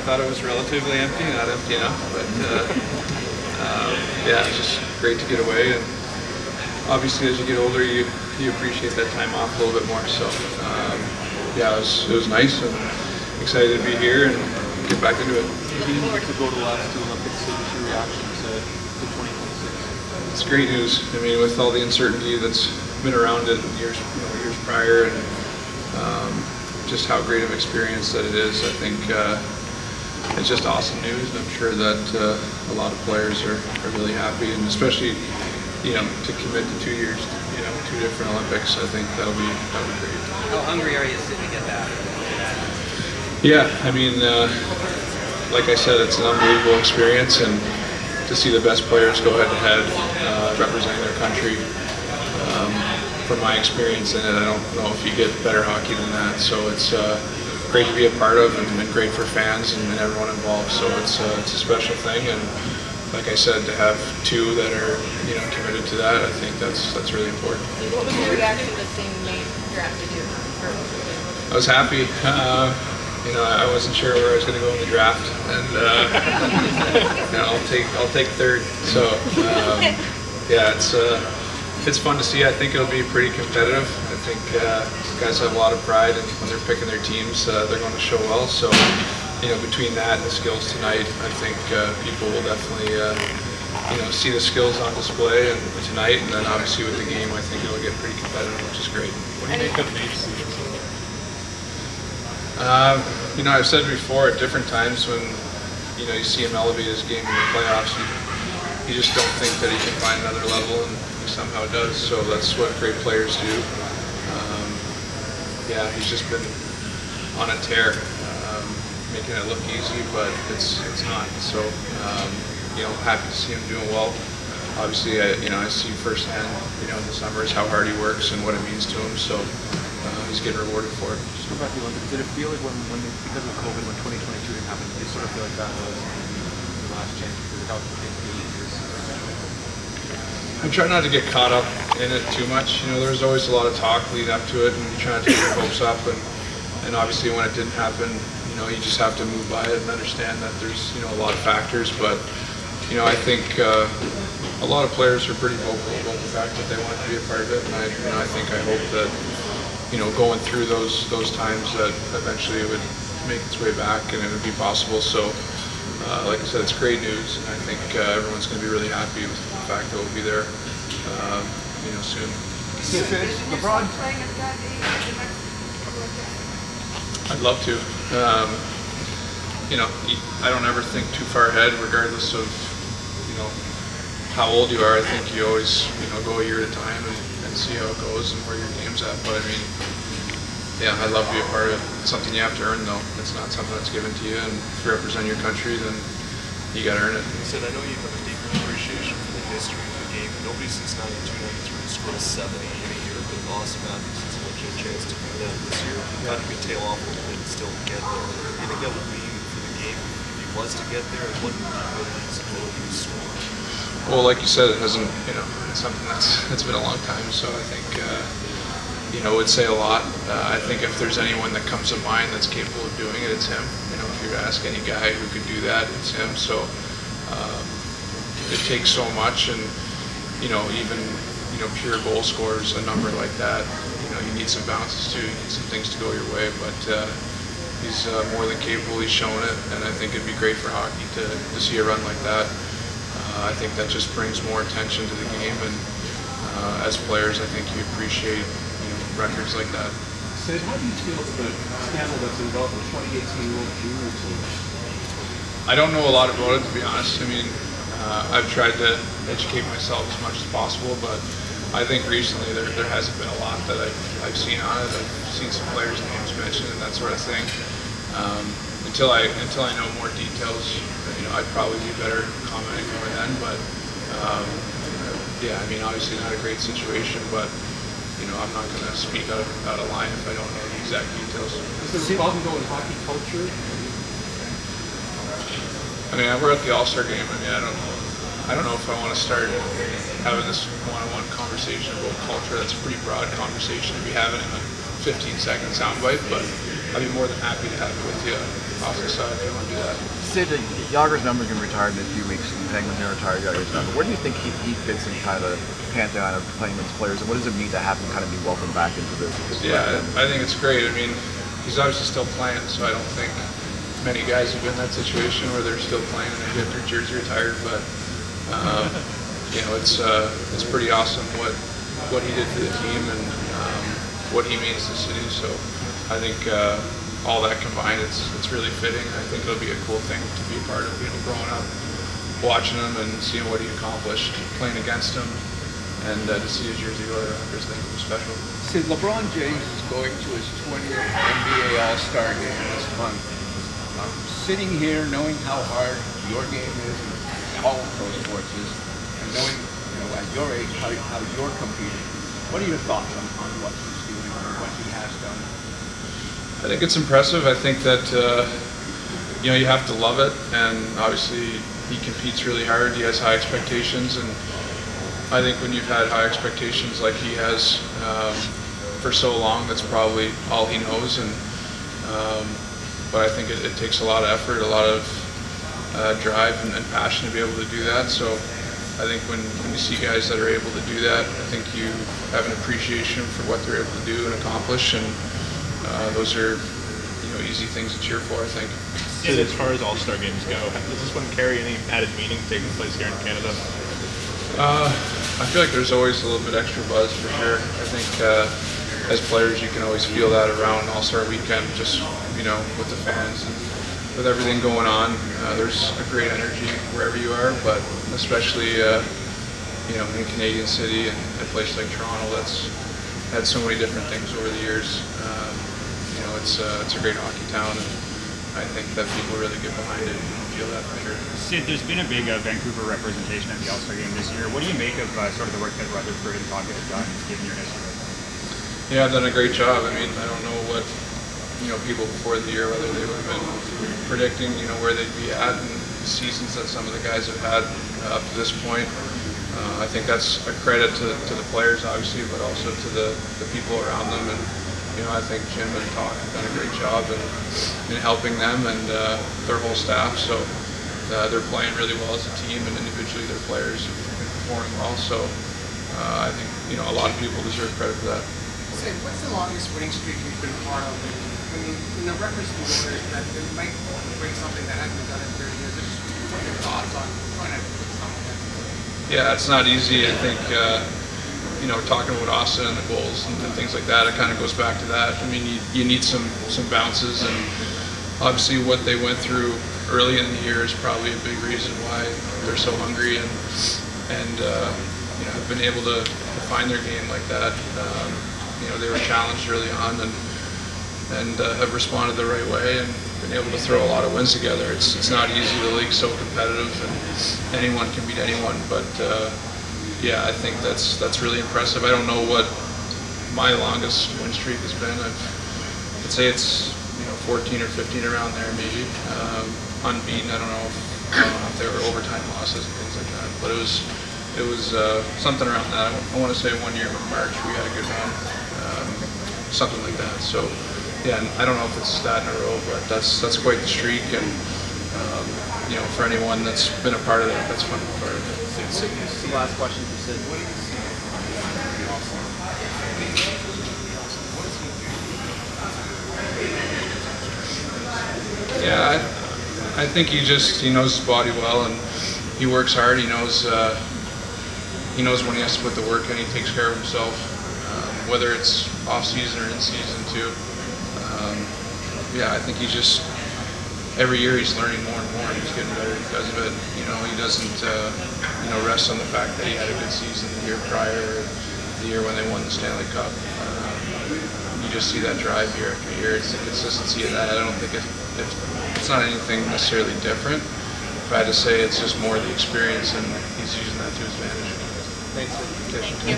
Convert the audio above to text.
thought it was relatively empty, not empty enough, but yeah, it's just great to get away. And obviously, as you get older, you appreciate that time off a little bit more. So yeah, it was nice, and excited to be here and get back into it. To go to the last two Olympics, what's your reaction to 2026? It's great news. I mean, with all the uncertainty that's been around it years prior, and just how great of an experience that it is, I think it's just awesome news. And I'm sure that a lot of players are really happy, and especially to commit to 2 years, 2 different Olympics. I think that'll be great. How hungry are you to get back? Yeah, I mean, like I said, it's an unbelievable experience, and to see the best players go head to head, representing their country. From my experience in it, I don't know if you get better hockey than that. So it's great to be a part of, and great for fans and everyone involved. So it's a special thing, and like I said, to have 2 that are committed to that, I think that's really important. What was your reaction to seeing me drafted you? I was happy. I wasn't sure where I was going to go in the draft, and I'll take 3rd. So yeah, it's fun to see. I think it'll be pretty competitive. I think guys have a lot of pride, and when they're picking their teams, they're going to show well. So between that and the skills tonight, I think people will definitely see the skills on display and tonight, and then obviously with the game, I think it'll get pretty competitive, which is great. What do you make of Nate's season? I've said before at different times when you see him elevate his game in the playoffs, you just don't think that he can find another level, and he somehow does. So that's what great players do. Yeah, he's just been on a tear, making it look easy, but it's not. So happy to see him doing well. Obviously, I see firsthand, in the summers how hard he works and what it means to him. So he's getting rewarded for it. Just go back to the Olympics. Did it feel like when because of COVID, when 2022 didn't happen, did you sort of feel like that was the last chance because of how things feel years? I try not to get caught up in it too much. There's always a lot of talk leading up to it, and you try not to get your hopes up. And obviously, when it didn't happen, you just have to move by it and understand that there's a lot of factors. But I think a lot of players are pretty vocal about the fact that they want to be a part of it, and I hope that going through those times that eventually it would make its way back and it would be possible. So like I said, it's great news, and I think everyone's going to be really happy with the fact that we'll be there soon. LeBron. I'd love to. I don't ever think too far ahead, regardless of how old you are. I think you always go a year at a time and see how it goes and where your game's at. But I mean, yeah, I'd love to be a part of it. It's something you have to earn, though. It's not something that's given to you, and if you represent your country, then you got to earn it. Sid, I know you have a deep appreciation for the history of the game. Nobody since 92-93 scored a 70 in a year. But awesome athletes since you a chance to do that this year. How do you tail off a little bit and still get there? What do you think that would mean for the game if he was to get there? And what would his ability to score? Well, like you said, it hasn't, it's something that's been a long time. So I think, it would say a lot. I think if there's anyone that comes to mind that's capable of doing it, it's him. If you ask any guy who could do that, it's him. So it takes so much, and even pure goal scorers, a number like that, you need some bounces too. You need some things to go your way, but he's more than capable. He's shown it, and I think it'd be great for hockey to see a run like that. I think that just brings more attention to the game, and as players, I think you appreciate records like that. Sid, how do you feel about the scandal that's involved in the 2018 World Junior Team? I don't know a lot about it, to be honest. I mean, I've tried to educate myself as much as possible, but I think recently there hasn't been a lot that I've seen on it. I've seen some players' names mentioned and that sort of thing. Until I know more details, I'd probably be better commenting more then. But yeah, I mean, obviously not a great situation, but I'm not going to speak out of line if I don't know the exact details. Is there a problem though in hockey culture? I mean, we're at the All-Star game. I mean, I don't know if I want to start having this one-on-one conversation about culture. That's a pretty broad conversation to be having in a 15-second soundbite, but I'd be more than happy to have it with you off the side if you want to do that. Sid, Yager's number can retire in a few weeks. The Penguins are going to retire Yager's number. Where do you think he fits in kind of the pantheon of Penguins players, and what does it mean to have him kind of be welcomed back into this? Yeah, I think it's great. I mean, he's obviously still playing, so I don't think many guys have been in that situation where they're still playing and they get their jersey retired. But it's pretty awesome what he did for the team and what he means to the city. So I think all that combined, it's really fitting. I think it'll be a cool thing to be a part of. Growing up, watching him and seeing what he accomplished, playing against him, and to see his jersey go around, I just think it was special. Sid, LeBron James is going to his 20th NBA All-Star game this month. Sitting here, knowing how hard your game is, and all pro sports is, and knowing, at your age how you're competing, what are your thoughts on what he's doing and what he has done? I think it's impressive. I think that you have to love it, and obviously he competes really hard. He has high expectations, and I think when you've had high expectations like he has for so long, that's probably all he knows. And but I think it takes a lot of effort, a lot of drive and passion to be able to do that. So I think when you see guys that are able to do that, I think you have an appreciation for what they're able to do and accomplish, and those are easy things to cheer for, I think. Sid, as far as All-Star games go, does this one carry any added meaning taking place here in Canada? I feel like there's always a little bit extra buzz for sure. I think as players you can always feel that around All-Star Weekend, just with the fans and with everything going on. There's a great energy wherever you are, but especially in Canadian City and a place like Toronto that's had so many different things over the years. It's a great hockey town, and I think that people really get behind it and feel that for sure. Sid, there's been a big Vancouver representation at the All-Star Game this year. What do you make of sort of the work that Rutherford and Tocchet have done, given your history? Yeah, I've done a great job. I mean, I don't know what people before the year, whether they would have been predicting where they'd be at in the seasons that some of the guys have had up to this point. I think that's a credit to the players, obviously, but also to the people around them. And I think Jim and Toc have done a great job in helping them and their whole staff. So they're playing really well as a team, and individually their players have been performing well. So I think a lot of people deserve credit for that. Sid, what's the longest winning streak you've been part of? When the records go there, that it might break something that hasn't been done in 30 years. Just what are your thoughts on trying to put something like that? Yeah, it's not easy. I think talking about Austin and the goals and things like that, it kind of goes back to that. I mean, you need some bounces, and obviously what they went through early in the year is probably a big reason why they're so hungry and have been able to find their game like that. They were challenged early on and have responded the right way and been able to throw a lot of wins together. It's not easy. The league's so competitive, and anyone can beat anyone. But yeah, I think that's really impressive. I don't know what my longest win streak has been. I'd say it's 14 or 15 around there, maybe. Unbeaten. I don't know if there were overtime losses and things like that, but it was something around that. I want to say 1 year in March we had a good run, something like that. So yeah, and I don't know if it's that in a row, but that's quite the streak, and for anyone that's been a part of that, that's fun to be part of it. This is the last question for Sid. What do you see Yeah, I think he knows his body well, and he works hard. He knows when he has to put the work in. He takes care of himself, whether it's off season or in season too. Yeah, I think every year he's learning more and more, and he's getting better because of it. He doesn't rest on the fact that he had a good season the year prior, or the year when they won the Stanley Cup. You just see that drive year after year. It's the consistency of that. I don't think it's not anything necessarily different. If I had to say, it's just more the experience, and he's using that to his advantage. Thanks. Thank you.